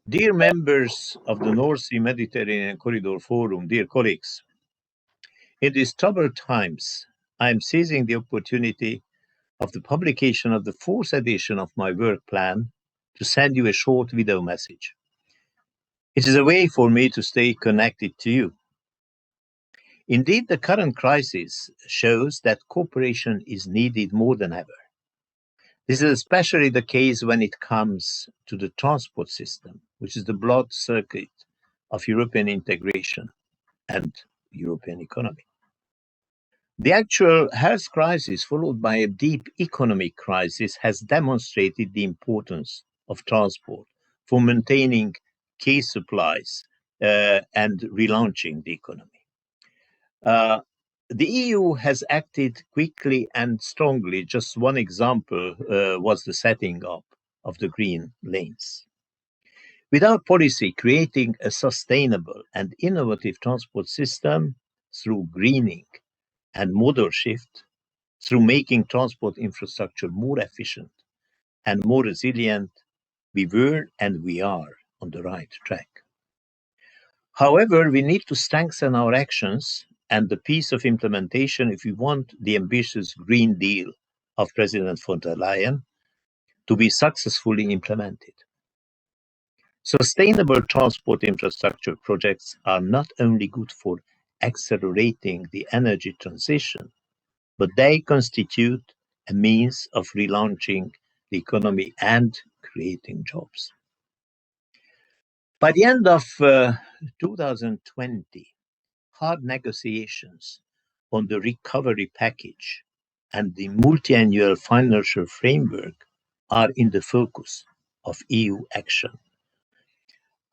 Dear members of the North Sea Mediterranean Corridor Forum, dear colleagues, in these troubled times, I am seizing the opportunity of the publication of the fourth edition of my work plan to send you a short video message. It is a way for me to stay connected to you. Indeed, the current crisis shows that cooperation is needed more than ever. This is especially the case when it comes to the transport system, which is the blood circuit of European integration and European economy. The actual health crisis, followed by a deep economic crisis, has demonstrated the importance of transport for maintaining key supplies and relaunching the economy. The EU has acted quickly and strongly. Just one example was the setting up of the green lanes. Without policy creating a sustainable and innovative transport system through greening and modal shift, through making transport infrastructure more efficient and more resilient, we were and we are on the right track. However, we need to strengthen our actions and the pace of implementation if we want the ambitious Green Deal of President von der Leyen to be successfully implemented. Sustainable transport infrastructure projects are not only good for accelerating the energy transition, but they constitute a means of relaunching the economy and creating jobs. By the end of 2020, hard negotiations on the recovery package and the multi-annual financial framework are in the focus of EU action.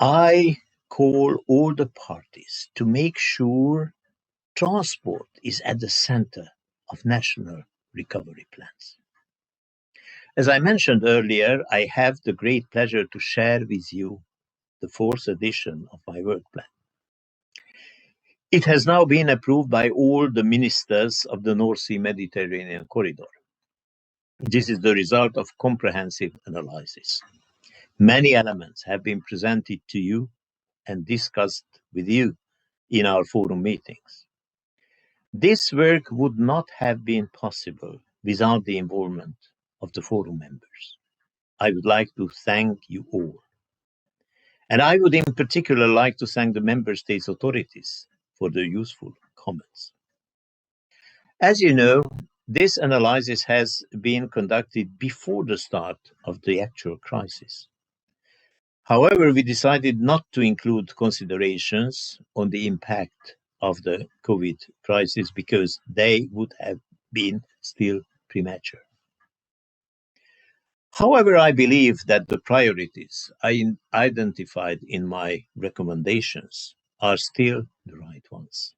I call all the parties to make sure transport is at the center of national recovery plans. As I mentioned earlier, I have the great pleasure to share with you the fourth edition of my work plan. It has now been approved by all the ministers of the North Sea Mediterranean Corridor. This is the result of comprehensive analysis. Many elements have been presented to you and discussed with you in our forum meetings. This work would not have been possible without the involvement of the forum members. I would like to thank you all. And I would in particular like to thank the member states' authorities for their useful comments. As you know, this analysis has been conducted before the start of the actual crisis. However, we decided not to include considerations on the impact of the COVID crisis because they would have been still premature. However, I believe that the priorities I identified in my recommendations are still the right ones.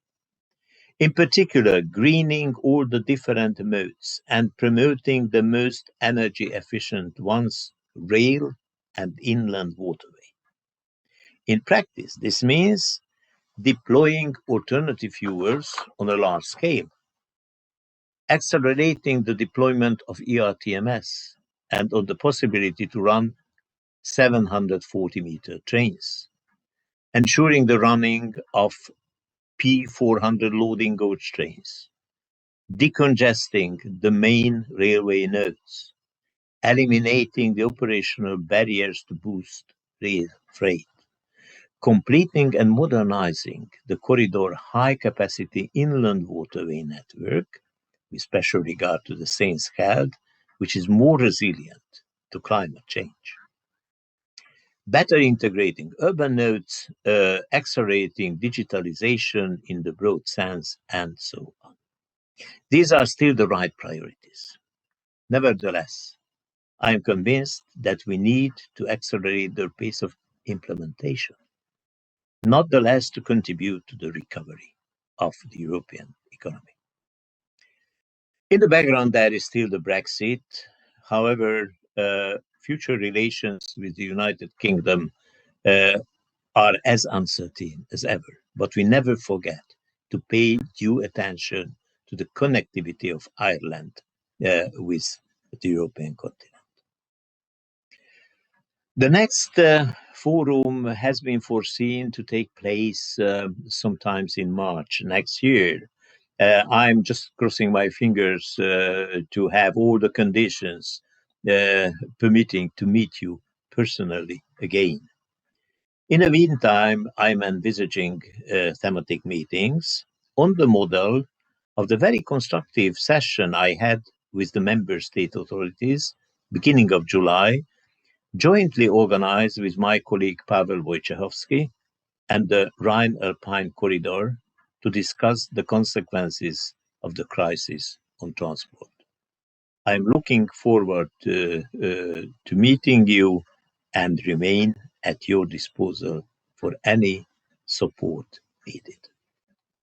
In particular, greening all the different modes and promoting the most energy efficient ones, rail and inland waterway. In practice, this means deploying alternative fuels on a large scale, accelerating the deployment of ERTMS and on the possibility to run 740-meter trains, ensuring the running of P400 loading gauge trains, decongesting the main railway nodes, eliminating the operational barriers to boost rail freight, completing and modernizing the corridor high-capacity inland waterway network, with special regard to the Seine-Skald, which is more resilient to climate change. Better integrating urban nodes, accelerating digitalization in the broad sense, and so on. These are still the right priorities. Nevertheless, I am convinced that we need to accelerate the pace of implementation, not the less to contribute to the recovery of the European economy. In the background, there is still the Brexit. However, future relations with the United Kingdom are as uncertain as ever. But we never forget to pay due attention to the connectivity of Ireland with the European continent. The next forum has been foreseen to take place sometimes in March next year. I'm just crossing my fingers to have all the conditions permitting to meet you personally again. In the meantime, I'm envisaging thematic meetings on the model of the very constructive session I had with the member state authorities beginning of July, jointly organized with my colleague Pavel Wojciechowski and the Rhine-Alpine Corridor to discuss the consequences of the crisis on transport. I'm looking forward to meeting you and remain at your disposal for any support needed.